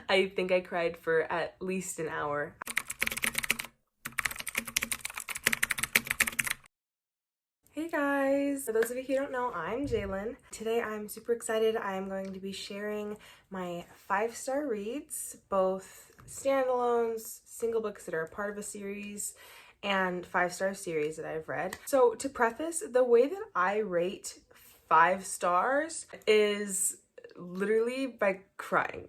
I think I cried for at least an hour. Hey guys! For those of you who don't know, I'm Jalen. Today I'm super excited. I am going to be sharing my 5-star reads, both standalones, single books that are a part of a series, and 5-star series that I've read. So to preface, the way that I rate 5 stars is literally by crying.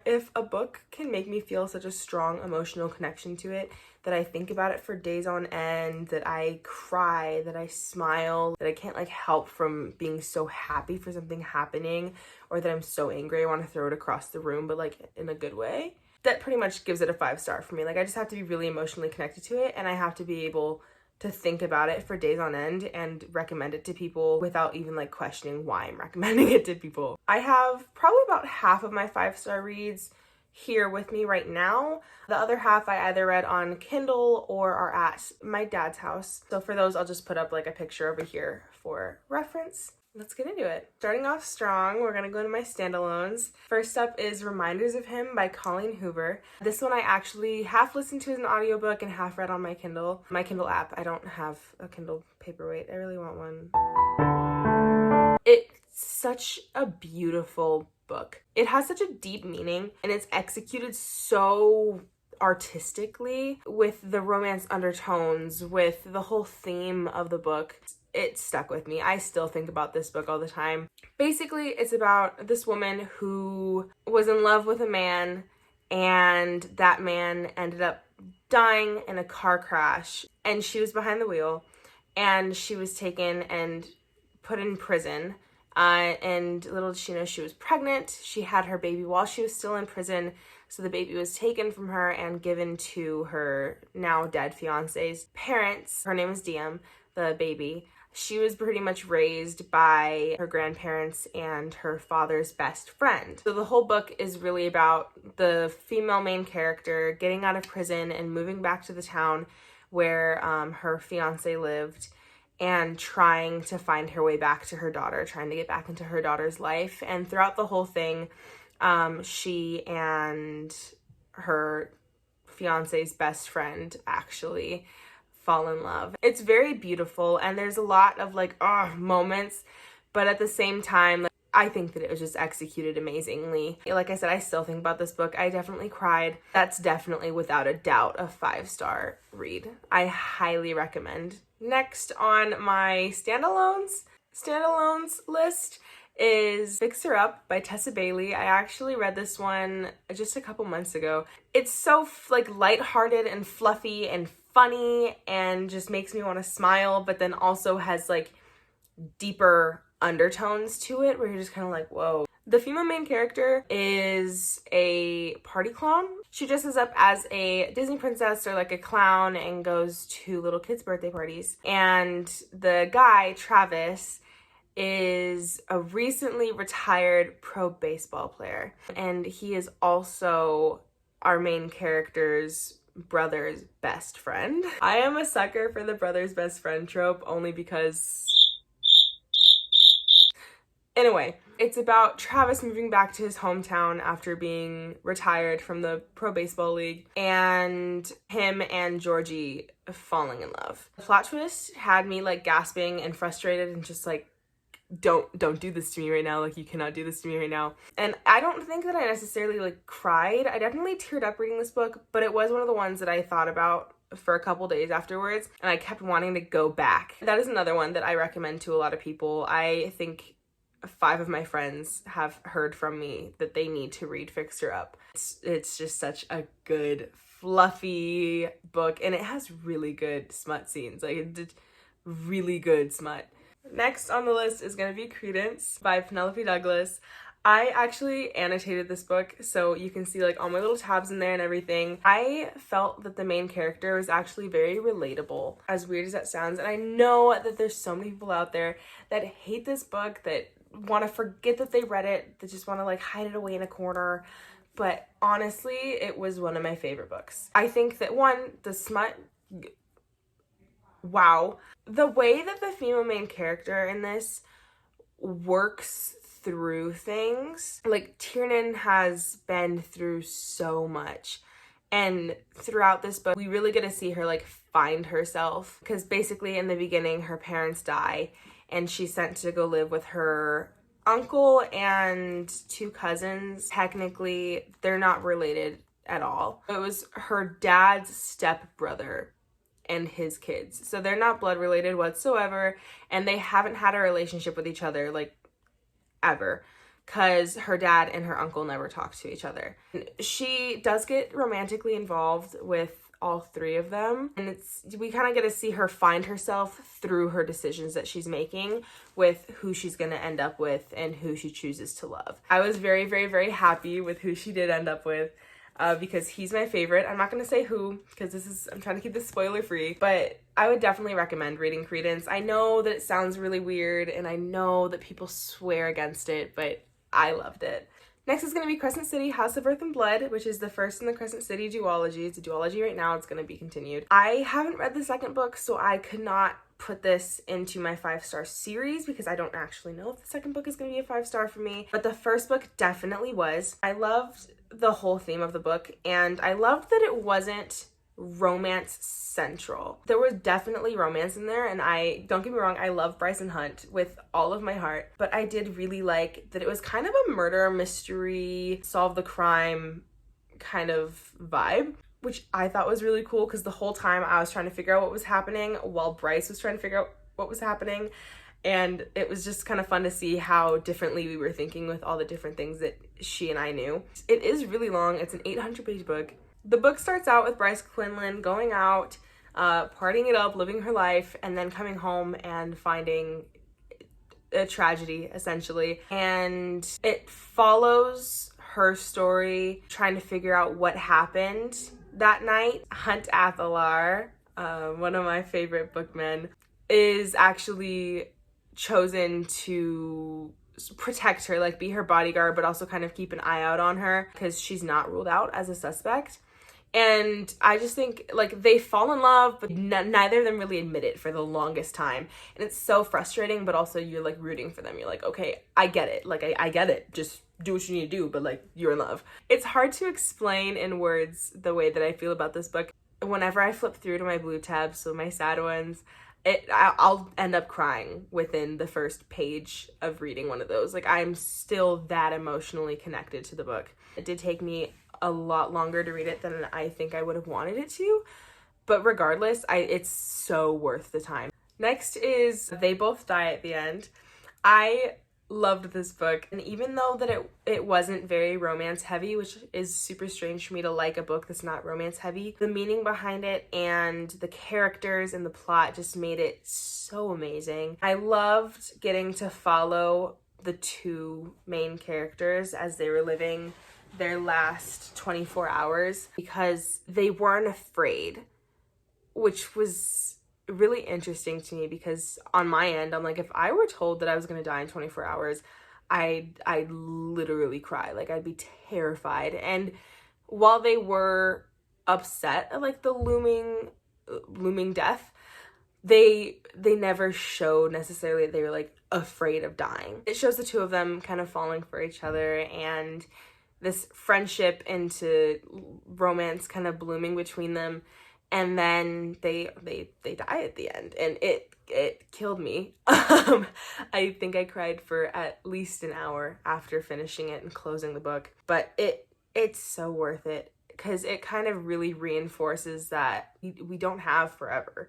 If a book can make me feel such a strong emotional connection to it, that I think about it for days on end, that I cry, that I smile, that I can't help from being so happy for something happening, or that I'm so angry I want to throw it across the room, but in a good way, that pretty much gives it a 5-star for me. I just have to be really emotionally connected to it, and I have to be able to think about it for days on end and recommend it to people without even questioning why I'm recommending it to people. I have probably about half of my 5-star reads here with me right now. The other half I either read on Kindle or are at my dad's house. So for those, I'll just put up a picture over here for reference. Let's get into it. Starting off strong, we're gonna go to my standalones. First up is Reminders of Him by Colleen Hoover. This one I actually half listened to as an audiobook and half read on my Kindle app. I don't have a Kindle Paperweight. I really want one. It's such a beautiful book. It has such a deep meaning, and it's executed so artistically with the romance undertones, with the whole theme of the book. It stuck with me. I still think about this book all the time. Basically, it's about this woman who was in love with a man, and that man ended up dying in a car crash, and she was behind the wheel, and she was taken and put in prison. And little did she know she was pregnant. She had her baby while she was still in prison. So the baby was taken from her and given to her now dead fiance's parents. Her name is Diem, the baby. She was pretty much raised by her grandparents and her father's best friend. So the whole book is really about the female main character getting out of prison and moving back to the town where her fiance lived, and trying to find her way back to her daughter, trying to get back into her daughter's life. And throughout the whole thing, she and her fiance's best friend actually fall in love. It's very beautiful, and there's a lot of moments, but at the same time, I think that it was just executed amazingly. Like I said, I still think about this book. I definitely cried. That's definitely, without a doubt, a 5-star read. I highly recommend. Next on my standalones list is Fix Her Up by Tessa Bailey. I actually read this one just a couple months ago. It's so lighthearted and fluffy and funny and just makes me want to smile, but then also has deeper undertones to it where you're just kind of whoa. The female main character is a party clown. She dresses up as a Disney princess or a clown and goes to little kids' birthday parties. And the guy, Travis, is a recently retired pro baseball player. And he is also our main character's brother's best friend. I am a sucker for the brother's best friend trope only because... Anyway, it's about Travis moving back to his hometown after being retired from the pro baseball league, and him and Georgie falling in love. The plot twist had me gasping and frustrated and just don't do this to me right now. You cannot do this to me right now. And I don't think that I necessarily cried. I definitely teared up reading this book, but it was one of the ones that I thought about for a couple days afterwards, and I kept wanting to go back. That is another one that I recommend to a lot of people. I think 5 of my friends have heard from me that they need to read Fix Her Up. It's just such a good, fluffy book, and it has really good smut scenes. It's really good smut. Next on the list is going to be Credence by Penelope Douglas. I actually annotated this book so you can see all my little tabs in there and everything. I felt that the main character was actually very relatable, as weird as that sounds. And I know that there's so many people out there that hate this book, that want to forget that they read it, that just want to hide it away in a corner. But honestly, it was one of my favorite books. I think that the smut, wow. The way that the female main character in this works through things. Like, Tiernan has been through so much. And throughout this book, we really get to see her, like, find herself. Because basically in the beginning, her parents die, and she's sent to go live with her uncle and 2 cousins. Technically, they're not related at all. It was her dad's stepbrother and his kids. So they're not blood related whatsoever, and they haven't had a relationship with each other, like, ever, because her dad and her uncle never talk to each other. She does get romantically involved with all 3 of them, and we kind of get to see her find herself through her decisions that she's making with who she's going to end up with and who she chooses to love. I was very, very, very happy with who she did end up with. Because he's my favorite. I'm not going to say who, because I'm trying to keep this spoiler free, but I would definitely recommend reading Credence. I know that it sounds really weird, and I know that people swear against it, but I loved it. Next is going to be Crescent City, House of Earth and Blood, which is the first in the Crescent City duology. It's a duology right now. It's going to be continued. I haven't read the second book, so I could not put this into my 5-star series because I don't actually know if the second book is going to be a 5-star for me, but the first book definitely was. I loved the whole theme of the book, and I loved that it wasn't romance central. There was definitely romance in there, and don't get me wrong, I love Bryson Hunt with all of my heart, but I did really like that it was kind of a murder mystery, solve the crime kind of vibe, which I thought was really cool, because the whole time I was trying to figure out what was happening while Bryce was trying to figure out what was happening. And it was just kind of fun to see how differently we were thinking with all the different things that she and I knew. It is really long. It's an 800-page book. The book starts out with Bryce Quinlan going out, partying it up, living her life, and then coming home and finding a tragedy, essentially. And it follows her story, trying to figure out what happened that night. Hunt Athalar, one of my favorite bookmen, is actually chosen to protect her, like be her bodyguard, but also kind of keep an eye out on her because she's not ruled out as a suspect. And I just think, like, they fall in love, but neither of them really admit it for the longest time. And it's so frustrating, but also you're, like, rooting for them. You're like, okay, I get it. Like, I get it. Just do what you need to do, but, like, you're in love. It's hard to explain in words the way that I feel about this book. Whenever I flip through to my blue tabs, so my sad ones, I'll end up crying within the first page of reading one of those. Like, I'm still that emotionally connected to the book. It did take me a lot longer to read it than I think I would have wanted it to, but regardless, it's so worth the time. Next is They Both Die at the End. I loved this book, and even though that it wasn't very romance heavy, which is super strange for me to like a book that's not romance heavy, the meaning behind it and the characters and the plot just made it so amazing. I loved getting to follow the 2 main characters as they were living their last 24 hours because they weren't afraid, which was really interesting to me because on my end, I'm like, if I were told that I was going to die in 24 hours, I'd literally cry. Like, I'd be terrified. And while they were upset at, like, the looming death, they never showed necessarily that they were, like, afraid of dying. It shows the 2 of them kind of falling for each other and this friendship into romance kind of blooming between them, and then they die at the end, and it killed me. I think I cried for at least an hour after finishing it and closing the book, but it's so worth it because it kind of really reinforces that we don't have forever.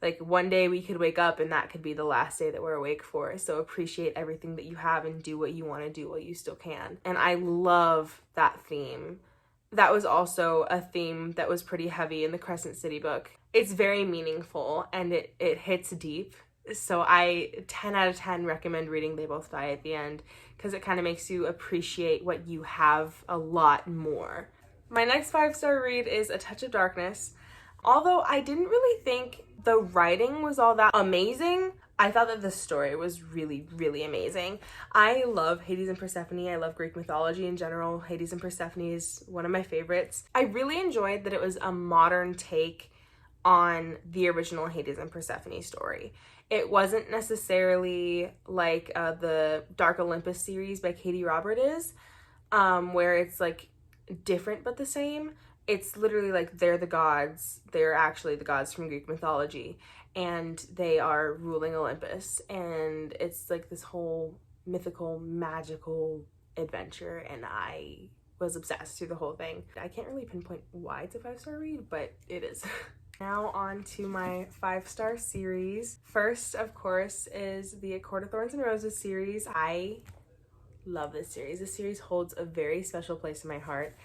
Like, one day we could wake up and that could be the last day that we're awake for. So appreciate everything that you have and do what you want to do while you still can. And I love that theme. That was also a theme that was pretty heavy in the Crescent City book. It's very meaningful and it hits deep. So I 10 out of 10 recommend reading They Both Die at the End because it kind of makes you appreciate what you have a lot more. My next 5-star read is A Touch of Darkness. Although I didn't really think the writing was all that amazing, I thought that the story was really, really amazing. I love Hades and Persephone. I love Greek mythology in general. Hades and Persephone is one of my favorites. I really enjoyed that it was a modern take on the original Hades and Persephone story. It wasn't necessarily like the Dark Olympus series by Katie Robert is, where it's like different but the same. It's literally like they're the gods. They're actually the gods from Greek mythology, and they are ruling Olympus. And it's like this whole mythical, magical adventure, and I was obsessed through the whole thing. I can't really pinpoint why it's a 5-star read, but it is. Now on to my 5-star series. First, of course, is the Quart of Thorns and Roses series. I love this series. This series holds a very special place in my heart.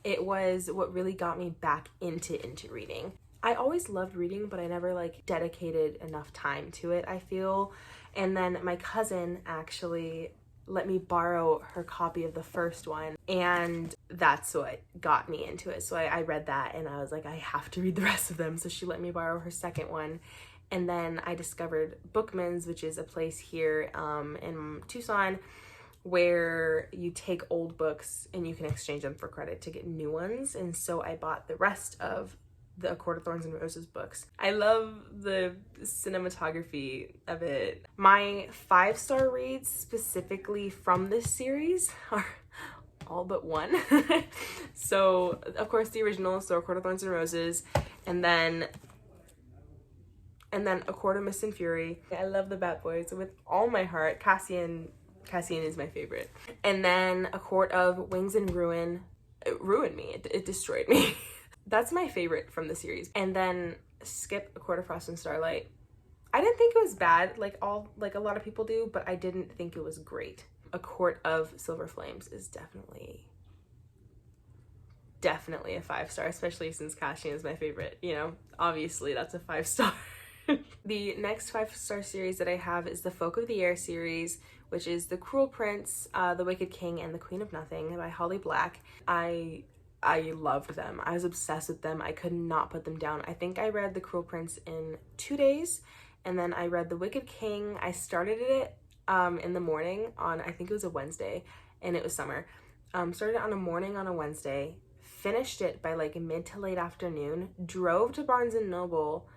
It was what really got me back into reading. I always loved reading, but I never like dedicated enough time to it, I feel. And then my cousin actually let me borrow her copy of the first one, and that's what got me into it. So I read that and I was like, I have to read the rest of them. So she let me borrow her second one. And then I discovered Bookman's, which is a place here in Tucson where you take old books and you can exchange them for credit to get new ones. And so I bought the rest of the Quart of Thorns and Roses books. I love the cinematography of it. My 5-star reads specifically from this series are all but one. So of course the original, so A Quart of Thorns and Roses, and then A Quart of Mist and Fury. I love the Bat Boys with all my heart. Cassian is my favorite. And then A Quart of Wings and Ruin. It ruined me. It destroyed me. That's my favorite from the series. And then skip A Quart of Frost and Starlight. I didn't think it was bad like a lot of people do, but I didn't think it was great. A Quart of Silver Flames is definitely a 5-star, especially since Cassian is my favorite. You know, obviously that's a 5-star. The next 5-star series that I have is the Folk of the Air series, which is The Cruel Prince, The Wicked King, and The Queen of Nothing by Holly Black. I loved them. I was obsessed with them. I could not put them down. I think I read The Cruel Prince in 2 days, and then I read The Wicked King. I started it in the morning on, I think it was a Wednesday, and it was summer. Started it on a morning on a Wednesday, finished it by like mid to late afternoon, drove to Barnes & Noble,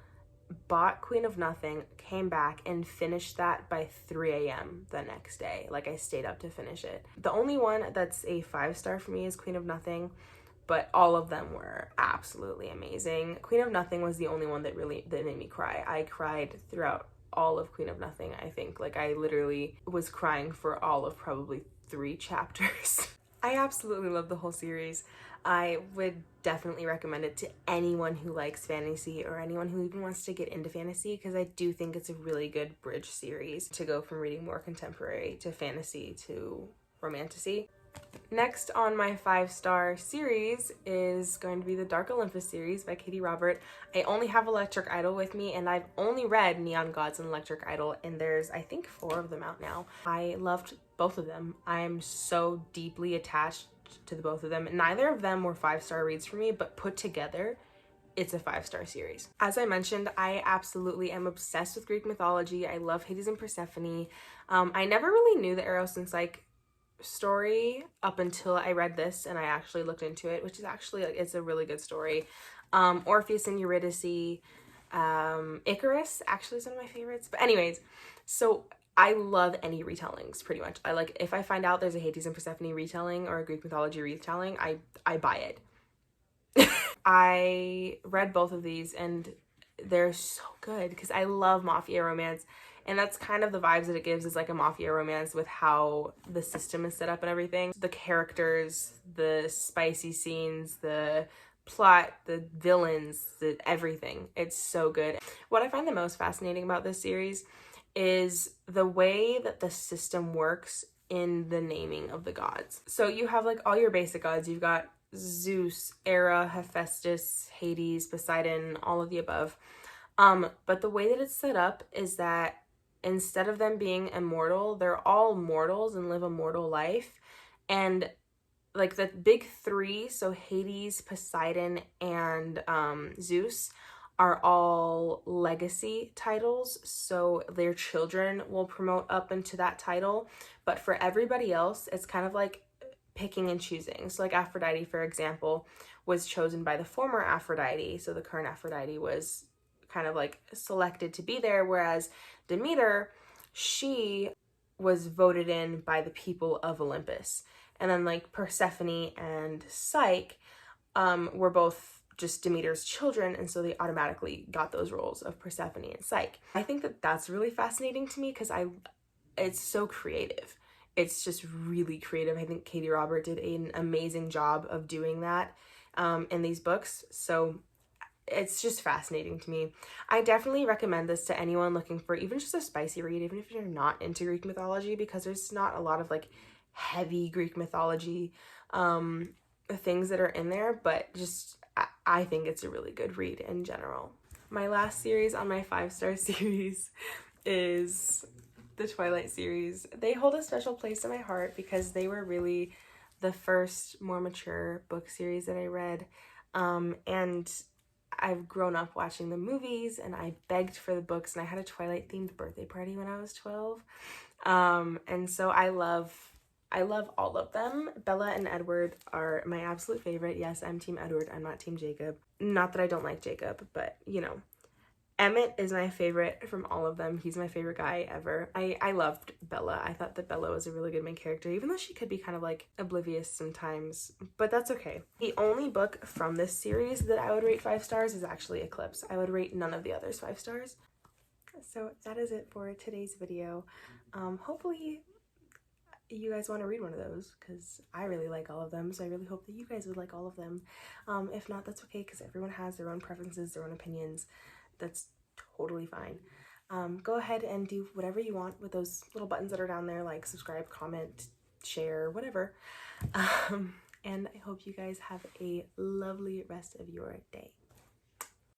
bought Queen of Nothing, came back and finished that by 3 a.m. the next day. Like I stayed up to finish it. The only one that's a 5-star for me is Queen of Nothing, but all of them were absolutely amazing. Queen of Nothing was the only one that made me cry. I cried throughout all of Queen of Nothing, I think. Like I literally was crying for all of probably 3 chapters. I absolutely love the whole series. I would definitely recommend it to anyone who likes fantasy or anyone who even wants to get into fantasy, because I do think it's a really good bridge series to go from reading more contemporary to fantasy to romantasy. Next on my 5-star series is going to be the Dark Olympus series by Katie Robert. I only have Electric Idol with me, and I've only read Neon Gods and Electric Idol, and there's I think 4 of them out now. I loved both of them. I'm so deeply attached to the both of them. Neither of them were 5-star reads for me, but put together it's a 5-star series. As I mentioned, I absolutely am obsessed with Greek mythology. I love Hades and Persephone. I never really knew the Eros and Psyche story up until I read this and I actually looked into it, which is actually like, it's a really good story. Orpheus and Eurydice, Icarus actually is one of my favorites. But anyways, so I love any retellings pretty much. I like, if I find out there's a Hades and Persephone retelling or a Greek mythology retelling, I buy it. I read both of these and they're so good because I love mafia romance. And that's kind of the vibes that it gives, is like a mafia romance with how the system is set up and everything. The characters, the spicy scenes, the plot, the villains, the everything. It's so good. What I find the most fascinating about this series is the way that the system works in the naming of the gods. So you have like all your basic gods. You've got Zeus, Hera, Hephaestus, Hades, Poseidon, all of the above. But the way that it's set up is that instead of them being immortal, they're all mortals and live a mortal life. And like the big 3, so Hades, Poseidon, and Zeus, are all legacy titles. So their children will promote up into that title. But for everybody else, it's kind of like picking and choosing. So like Aphrodite, for example, was chosen by the former Aphrodite. So the current Aphrodite was kind of like selected to be there, whereas Demeter, she was voted in by the people of Olympus. And then like Persephone and Psyche were both just Demeter's children, and so they automatically got those roles of Persephone and Psyche. I think that that's really fascinating to me because it's so creative. It's just really creative. I think Katie Robert did an amazing job of doing that in these books. So it's just fascinating to me. I definitely recommend this to anyone looking for even just a spicy read, even if you're not into Greek mythology, because there's not a lot of like heavy Greek mythology things that are in there, but just I think it's a really good read in general. My last series on my 5-star series is the Twilight series. They hold a special place in my heart because they were really the first more mature book series that I read, and I've grown up watching the movies, and I begged for the books, and I had a Twilight themed birthday party when I was 12. And so I love all of them. Bella and Edward are my absolute favorite. Yes, I'm Team Edward. I'm not Team Jacob. Not that I don't like Jacob, but you know. Emmett is my favorite from all of them. He's my favorite guy ever. I loved Bella. I thought that Bella was a really good main character, even though she could be kind of like oblivious sometimes, but that's okay. The only book from this series that I would rate 5 stars is actually Eclipse. I would rate none of the others 5 stars. So that is it for today's video. Hopefully you guys want to read one of those because I really like all of them, so I really hope that you guys would like all of them. If not, that's okay because everyone has their own preferences, their own opinions. That's totally fine. Go ahead and do whatever you want with those little buttons that are down there, like subscribe, comment, share, whatever. And I hope you guys have a lovely rest of your day.